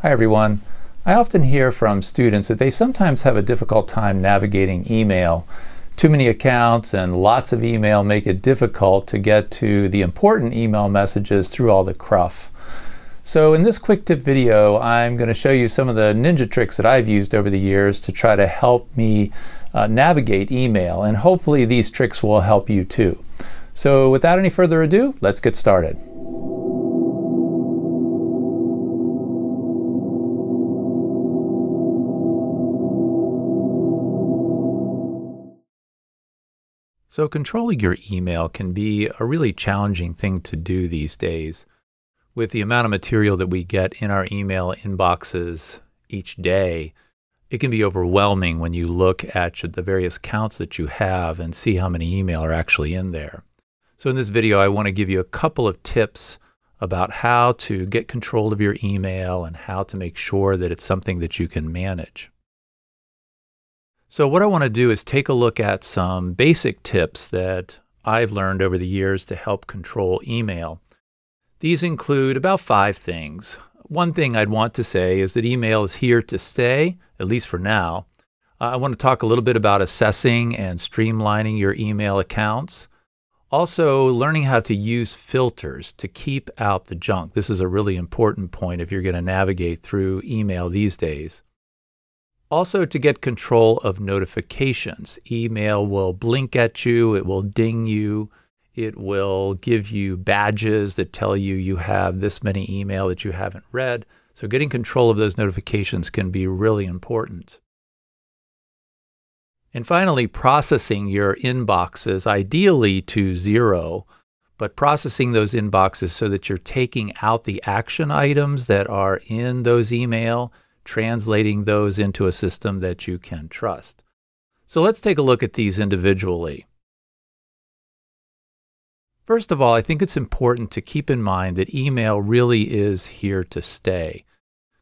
Hi everyone. I often hear from students that they sometimes have a difficult time navigating email. Too many accounts and lots of email make it difficult to get to the important email messages through all the cruff. So in this quick tip video, I'm going to show you some of the ninja tricks that I've used over the years to try to help me navigate email, and hopefully these tricks will help you too. So without any further ado, let's get started. So controlling your email can be a really challenging thing to do these days. With the amount of material that we get in our email inboxes each day, it can be overwhelming when you look at the various counts that you have and see how many email are actually in there. So in this video, I want to give you a couple of tips about how to get control of your email and how to make sure that it's something that you can manage. So what I want to do is take a look at some basic tips that I've learned over the years to help control email. These include about 5 things. One thing I'd want to say is that email is here to stay, at least for now. I want to talk a little bit about assessing and streamlining your email accounts. Also, learning how to use filters to keep out the junk. This is a really important point if you're going to navigate through email these days. Also, to get control of notifications. Email will blink at you, it will ding you, it will give you badges that tell you you have this many email that you haven't read. So getting control of those notifications can be really important. And finally, processing your inboxes, ideally to 0, but processing those inboxes so that you're taking out the action items that are in those email, translating those into a system that you can trust. So let's take a look at these individually. First of all, I think it's important to keep in mind that email really is here to stay.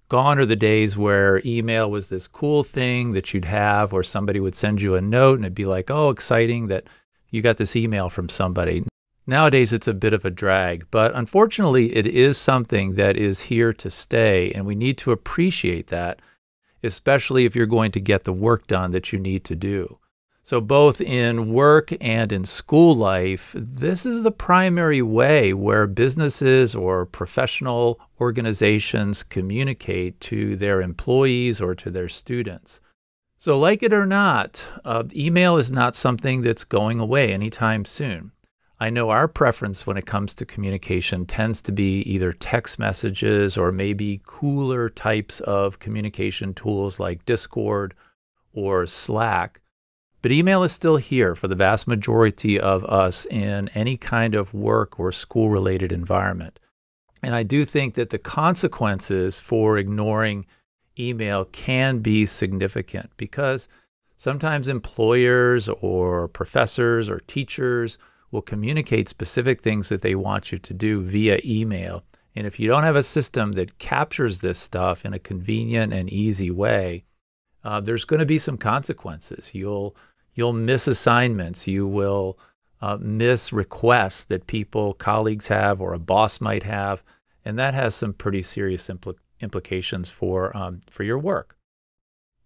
Gone are the days where email was this cool thing that you'd have, or somebody would send you a note and it'd be like, oh, exciting that you got this email from somebody. Nowadays, it's a bit of a drag, but unfortunately, it is something that is here to stay, and we need to appreciate that, especially if you're going to get the work done that you need to do. So both in work and in school life, this is the primary way where businesses or professional organizations communicate to their employees or to their students. So like it or not, email is not something that's going away anytime soon. I know our preference when it comes to communication tends to be either text messages or maybe cooler types of communication tools like Discord or Slack. But email is still here for the vast majority of us in any kind of work or school-related environment. And I do think that the consequences for ignoring email can be significant because sometimes employers or professors or teachers will communicate specific things that they want you to do via email. And if you don't have a system that captures this stuff in a convenient and easy way, there's going to be some consequences. You'll miss assignments. You will miss requests that colleagues have or a boss might have, and that has some pretty serious implications for your work.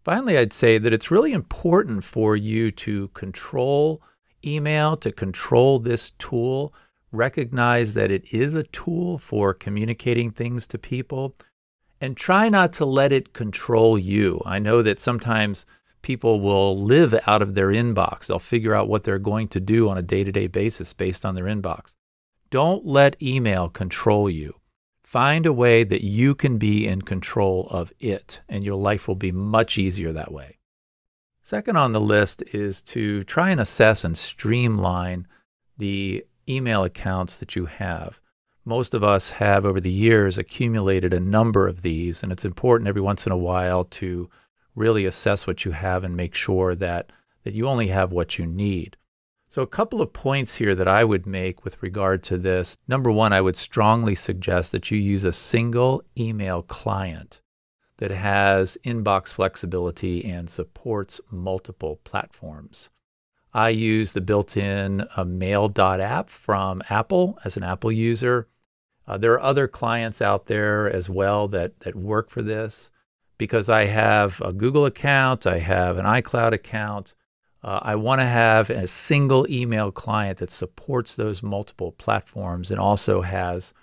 Finally, I'd say that it's really important for you to control email, to control this tool, recognize that it is a tool for communicating things to people, and try not to let it control you. I know that sometimes people will live out of their inbox. They'll figure out what they're going to do on a day-to-day basis based on their inbox. Don't let email control you. Find a way that you can be in control of it, and your life will be much easier that way. Second on the list is to try and assess and streamline the email accounts that you have. Most of us have, over the years, accumulated a number of these, and it's important every once in a while to really assess what you have and make sure that you only have what you need. So a couple of points here that I would make with regard to this. Number one, I would strongly suggest that you use a single email client that has inbox flexibility and supports multiple platforms. I use the built-in mail.app from Apple as an Apple user. There are other clients out there as well that work for this. Because I have a Google account, I have an iCloud account, I want to have a single email client that supports those multiple platforms and also has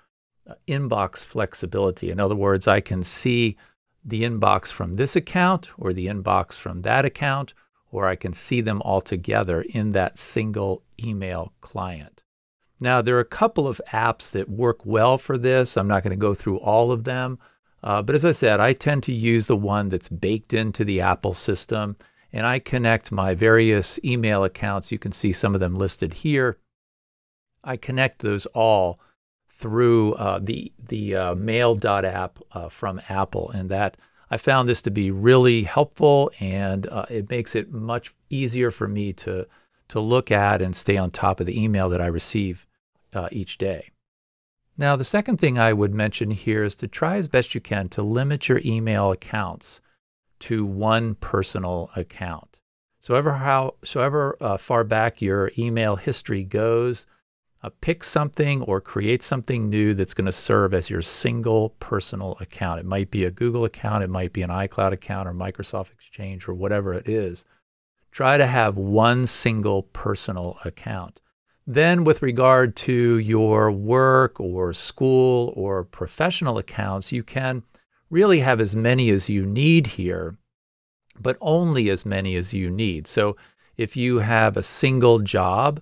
inbox flexibility. In other words, I can see the inbox from this account or the inbox from that account, or I can see them all together in that single email client. Now, there are a couple of apps that work well for this. I'm not going to go through all of them. But as I said, I tend to use the one that's baked into the Apple system, and I connect my various email accounts. You can see some of them listed here. I connect those all through the Mail.app from Apple, and that I found this to be really helpful, and it makes it much easier for me to look at and stay on top of the email that I receive each day. Now, the second thing I would mention here is to try as best you can to limit your email accounts to one personal account. So however far back your email history goes, pick something or create something new that's going to serve as your single personal account. It might be a Google account, it might be an iCloud account or Microsoft Exchange or whatever it is. Try to have one single personal account. Then with regard to your work or school or professional accounts, you can really have as many as you need here, but only as many as you need. So if you have a single job,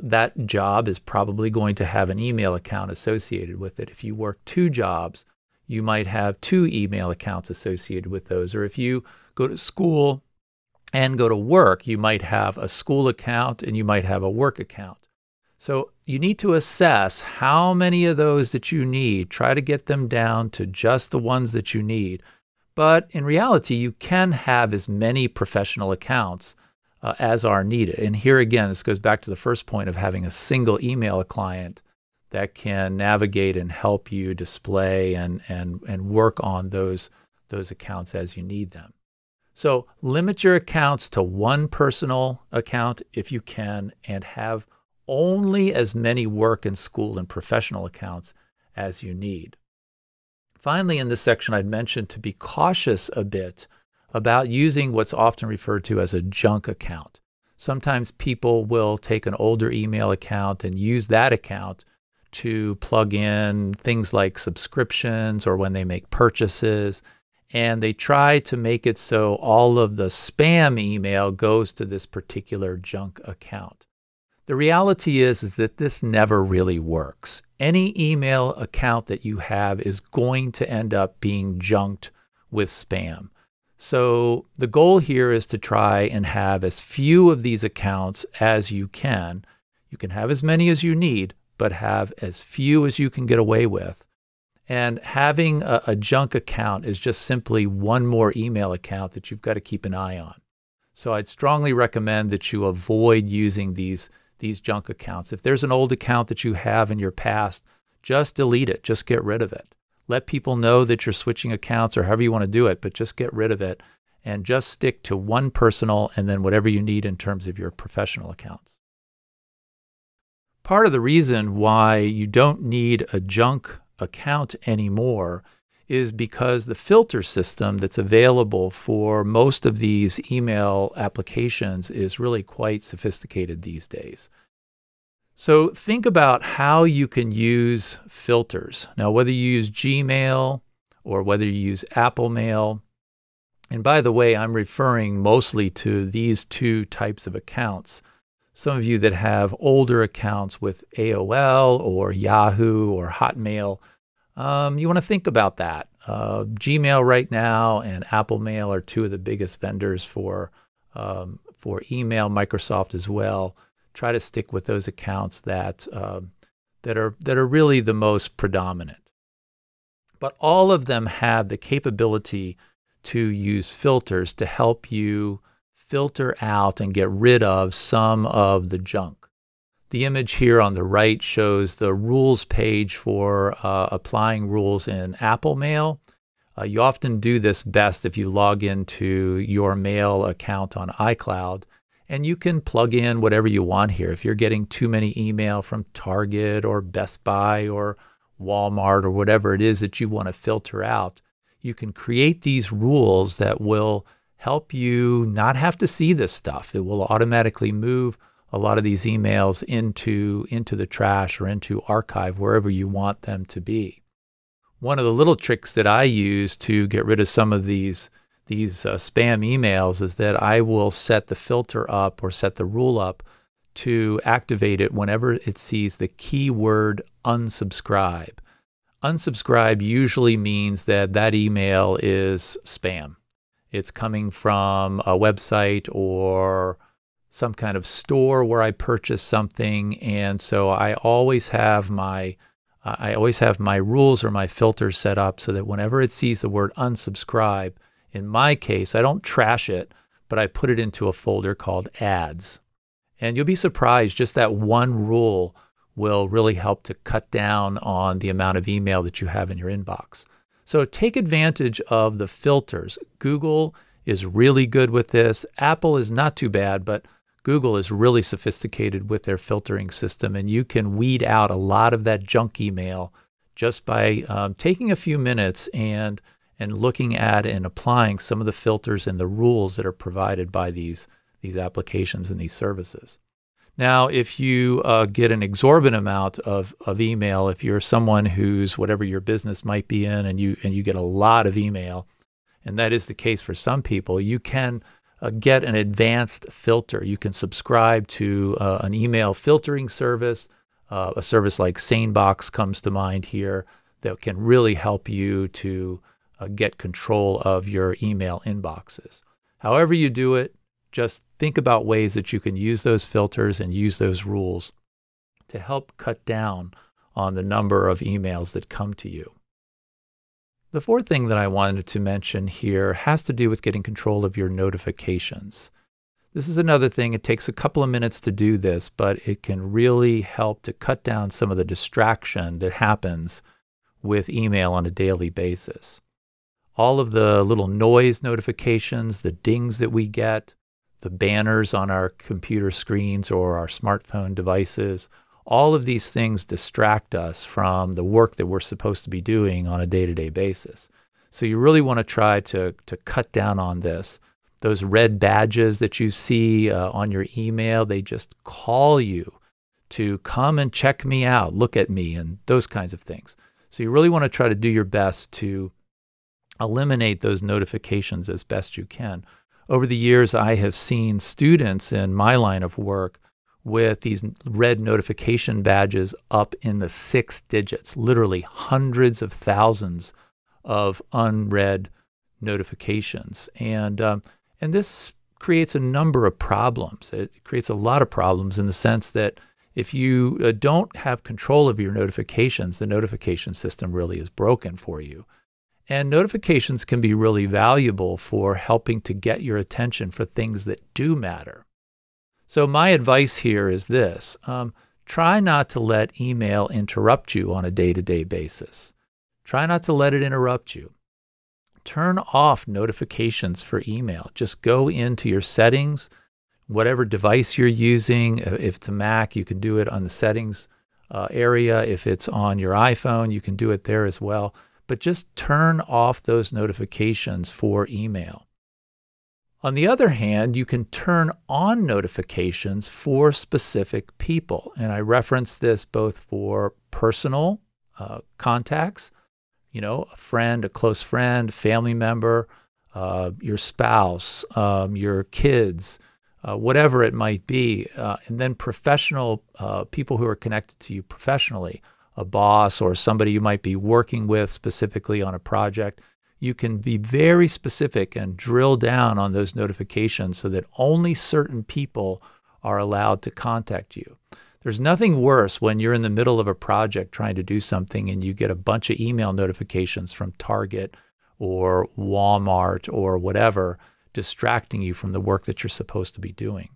that job is probably going to have an email account associated with it. If you work two jobs, you might have two email accounts associated with those. Or if you go to school and go to work, you might have a school account and you might have a work account. So you need to assess how many of those that you need. Try to get them down to just the ones that you need. But in reality, you can have as many professional accounts as are needed. And here again, this goes back to the first point of having a single email client that can navigate and help you display and work on those accounts as you need them. So limit your accounts to one personal account if you can, and have only as many work and school and professional accounts as you need. Finally, in this section, I'd mentioned to be cautious a bit about using what's often referred to as a junk account. Sometimes people will take an older email account and use that account to plug in things like subscriptions or when they make purchases, and they try to make it so all of the spam email goes to this particular junk account. The reality is that this never really works. Any email account that you have is going to end up being junked with spam. So the goal here is to try and have as few of these accounts as you can. You can have as many as you need, but have as few as you can get away with. And having a junk account is just simply one more email account that you've got to keep an eye on. So I'd strongly recommend that you avoid using these junk accounts. If there's an old account that you have in your past, just delete it. Just get rid of it. Let people know that you're switching accounts or however you want to do it, but just get rid of it and just stick to one personal and then whatever you need in terms of your professional accounts. Part of the reason why you don't need a junk account anymore is because the filter system that's available for most of these email applications is really quite sophisticated these days. So think about how you can use filters. Now, whether you use Gmail or whether you use Apple Mail, and by the way, I'm referring mostly to these two types of accounts. Some of you that have older accounts with AOL or Yahoo or Hotmail, you want to think about that. Gmail right now and Apple Mail are two of the biggest vendors for email. Microsoft as well. Try to stick with those accounts that are really the most predominant. But all of them have the capability to use filters to help you filter out and get rid of some of the junk. The image here on the right shows the rules page for applying rules in Apple Mail. You often do this best if you log into your mail account on iCloud, and you can plug in whatever you want here. If you're getting too many email from Target or Best Buy or Walmart or whatever it is that you want to filter out, you can create these rules that will help you not have to see this stuff. It will automatically move a lot of these emails into the trash or into archive, wherever you want them to be. One of the little tricks that I use to get rid of some of these spam emails is that I will set the filter up or set the rule up to activate it whenever it sees the keyword unsubscribe. Unsubscribe usually means that that email is spam. It's coming from a website or some kind of store where I purchase something, and so I always have my rules or my filters set up so that whenever it sees the word unsubscribe, in my case, I don't trash it, but I put it into a folder called ads. And you'll be surprised, just that one rule will really help to cut down on the amount of email that you have in your inbox. So take advantage of the filters. Google is really good with this. Apple is not too bad, but Google is really sophisticated with their filtering system, and you can weed out a lot of that junk email just by taking a few minutes and looking at and applying some of the filters and the rules that are provided by these applications and these services. Now, if you get an exorbitant amount of email, if you're someone who's whatever your business might be in, and you get a lot of email, and that is the case for some people, you can get an advanced filter. You can subscribe to an email filtering service. A service like SaneBox comes to mind here that can really help you to get control of your email inboxes. However you do it, just think about ways that you can use those filters and use those rules to help cut down on the number of emails that come to you. The fourth thing that I wanted to mention here has to do with getting control of your notifications. This is another thing. It takes a couple of minutes to do this, but it can really help to cut down some of the distraction that happens with email on a daily basis. All of the little noise notifications, the dings that we get, the banners on our computer screens or our smartphone devices, all of these things distract us from the work that we're supposed to be doing on a day-to-day basis. So you really want to try to cut down on this. Those red badges that you see on your email, they just call you to come and check me out, look at me, and those kinds of things. So you really want to try to do your best to eliminate those notifications as best you can. Over the years, I have seen students in my line of work with these red notification badges up in the 6 digits, literally hundreds of thousands of unread notifications. And this creates a number of problems. It creates a lot of problems in the sense that if you don't have control of your notifications, the notification system really is broken for you. And notifications can be really valuable for helping to get your attention for things that do matter. So my advice here is this. Try not to let email interrupt you on a day-to-day basis. Try not to let it interrupt you. Turn off notifications for email. Just go into your settings, whatever device you're using. If it's a Mac, you can do it on the settings area. If it's on your iPhone, you can do it there as well. But just turn off those notifications for email. On the other hand, you can turn on notifications for specific people. And I reference this both for personal contacts, you know, a friend, a close friend, family member, your spouse, your kids, whatever it might be. And then professional people who are connected to you professionally, a boss or somebody you might be working with specifically on a project. You can be very specific and drill down on those notifications so that only certain people are allowed to contact you. There's nothing worse when you're in the middle of a project trying to do something and you get a bunch of email notifications from Target or Walmart or whatever distracting you from the work that you're supposed to be doing.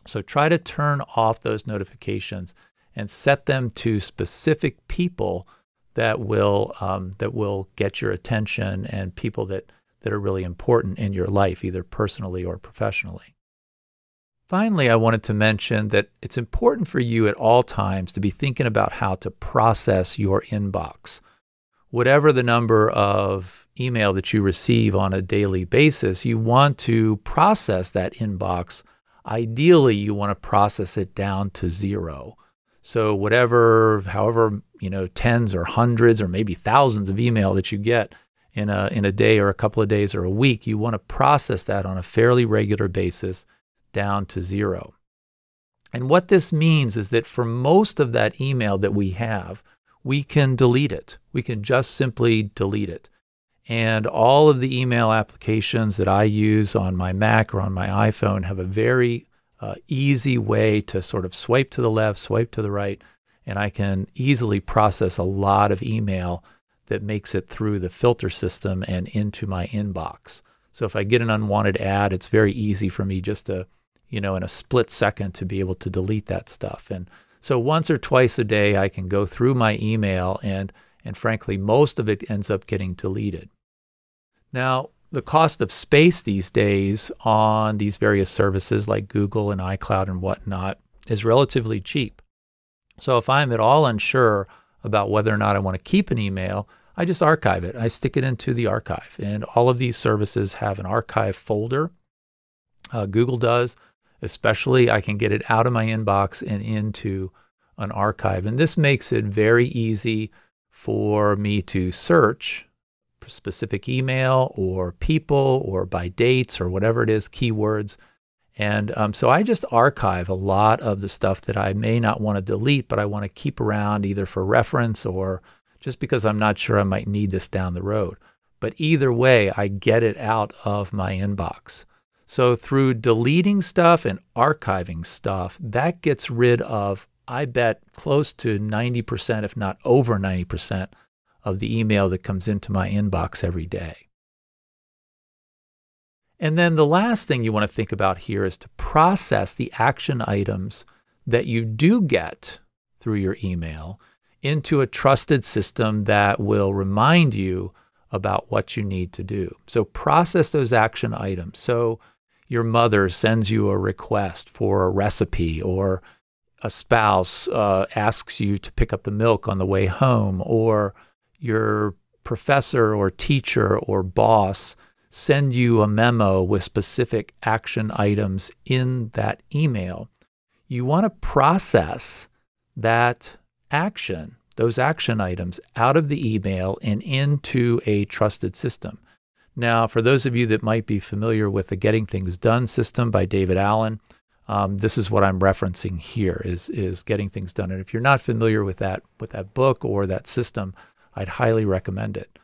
So try to turn off those notifications and set them to specific people that will get your attention and people that are really important in your life, either personally or professionally. Finally, I wanted to mention that it's important for you at all times to be thinking about how to process your inbox. Whatever the number of email that you receive on a daily basis, you want to process that inbox. Ideally, you want to process it down to 0. So however, tens or hundreds or maybe thousands of email that you get in a day or a couple of days or a week, you want to process that on a fairly regular basis down to 0. And what this means is that for most of that email that we have, we can delete it. We can just simply delete it. And all of the email applications that I use on my Mac or on my iPhone have a very easy way to sort of swipe to the left, swipe to the right, and I can easily process a lot of email that makes it through the filter system and into my inbox. So if I get an unwanted ad, it's very easy for me just to, in a split second to be able to delete that stuff. And so once or twice a day, I can go through my email and frankly, most of it ends up getting deleted. Now, the cost of space these days on these various services like Google and iCloud and whatnot is relatively cheap. So if I'm at all unsure about whether or not I want to keep an email, I just archive it. I stick it into the archive. And all of these services have an archive folder. Google does. Especially, I can get it out of my inbox and into an archive. And this makes it very easy for me to search specific email or people or by dates or whatever it is, keywords. And so I just archive a lot of the stuff that I may not want to delete, but I want to keep around either for reference or just because I'm not sure I might need this down the road. But either way, I get it out of my inbox. So through deleting stuff and archiving stuff, that gets rid of, I bet, close to 90%, if not over 90%, of the email that comes into my inbox every day. And then the last thing you want to think about here is to process the action items that you do get through your email into a trusted system that will remind you about what you need to do. So process those action items. So your mother sends you a request for a recipe, or a spouse asks you to pick up the milk on the way home, or your professor or teacher or boss send you a memo with specific action items in that email. You want to process that action, those action items, out of the email and into a trusted system. Now, for those of you that might be familiar with the Getting Things Done system by David Allen, this is what I'm referencing here, is Getting Things Done. And if you're not familiar with that book or that system, I'd highly recommend it.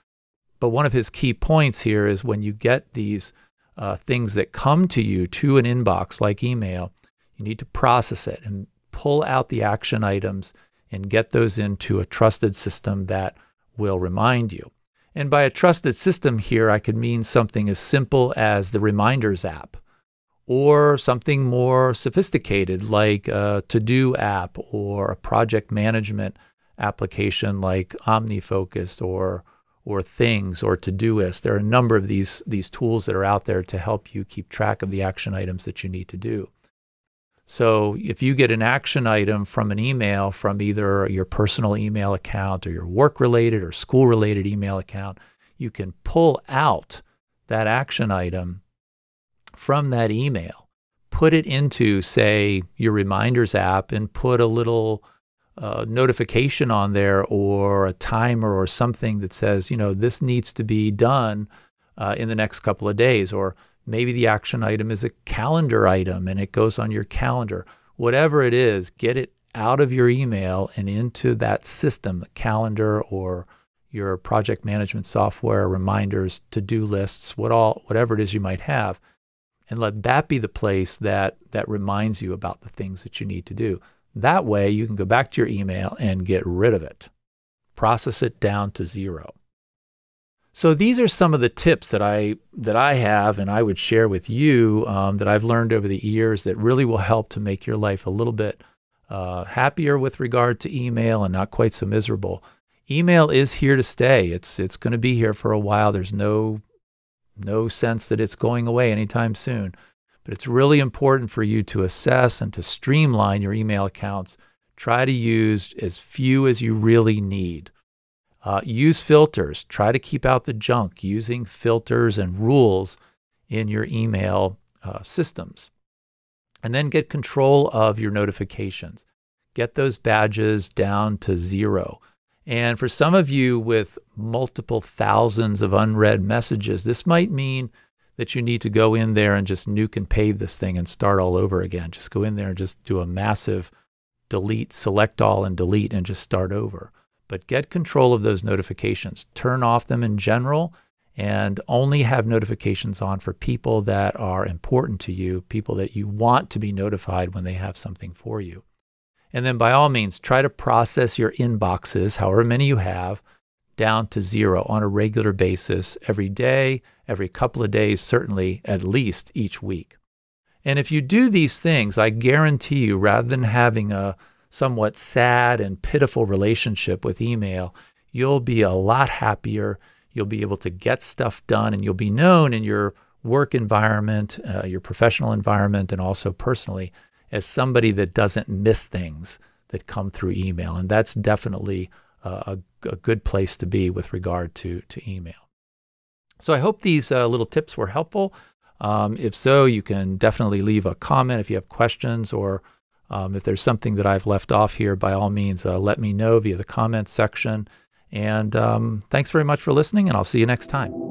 But one of his key points here is when you get these things that come to you to an inbox like email, you need to process it and pull out the action items and get those into a trusted system that will remind you. And by a trusted system here, I could mean something as simple as the Reminders app, or something more sophisticated like a to-do app or a project management application like OmniFocus or Things or Todoist. There are a number of these tools that are out there to help you keep track of the action items that you need to do. So if you get an action item from an email from either your personal email account or your work-related or school-related email account, you can pull out that action item from that email, put it into, say, your Reminders app, and put a little notification on there or a timer or something that says, this needs to be done in the next couple of days. Or maybe the action item is a calendar item and it goes on your calendar. Whatever it is, get it out of your email and into that system, calendar or your project management software, reminders, to-do lists, whatever it is you might have, and let that be the place that reminds you about the things that you need to do. That way you can go back to your email and get rid of it. Process it down to 0. So these are some of the tips that I have and I would share with you that I've learned over the years that really will help to make your life a little bit happier with regard to email and not quite so miserable. Email is here to stay. It's going to be here for a while. There's no sense that it's going away anytime soon. But it's really important for you to assess and to streamline your email accounts. Try to use as few as you really need. Use filters. Try to keep out the junk using filters and rules in your email systems. And then get control of your notifications. Get those badges down to 0. And for some of you with multiple thousands of unread messages, this might mean that you need to go in there and just nuke and pave this thing and start all over again. Just go in there and just do a massive delete, select all and delete, and just start over. But get control of those notifications. Turn off them in general and only have notifications on for people that are important to you, people that you want to be notified when they have something for you. And then by all means, try to process your inboxes, however many you have, down to 0 on a regular basis every day, every couple of days, certainly at least each week. And if you do these things, I guarantee you, rather than having a somewhat sad and pitiful relationship with email, you'll be a lot happier. You'll be able to get stuff done, and you'll be known in your work environment, your professional environment, and also personally as somebody that doesn't miss things that come through email. And that's definitely a good place to be with regard to email. So I hope these little tips were helpful. If so, you can definitely leave a comment if you have questions, or if there's something that I've left off here, by all means, let me know via the comments section. And thanks very much for listening, and I'll see you next time.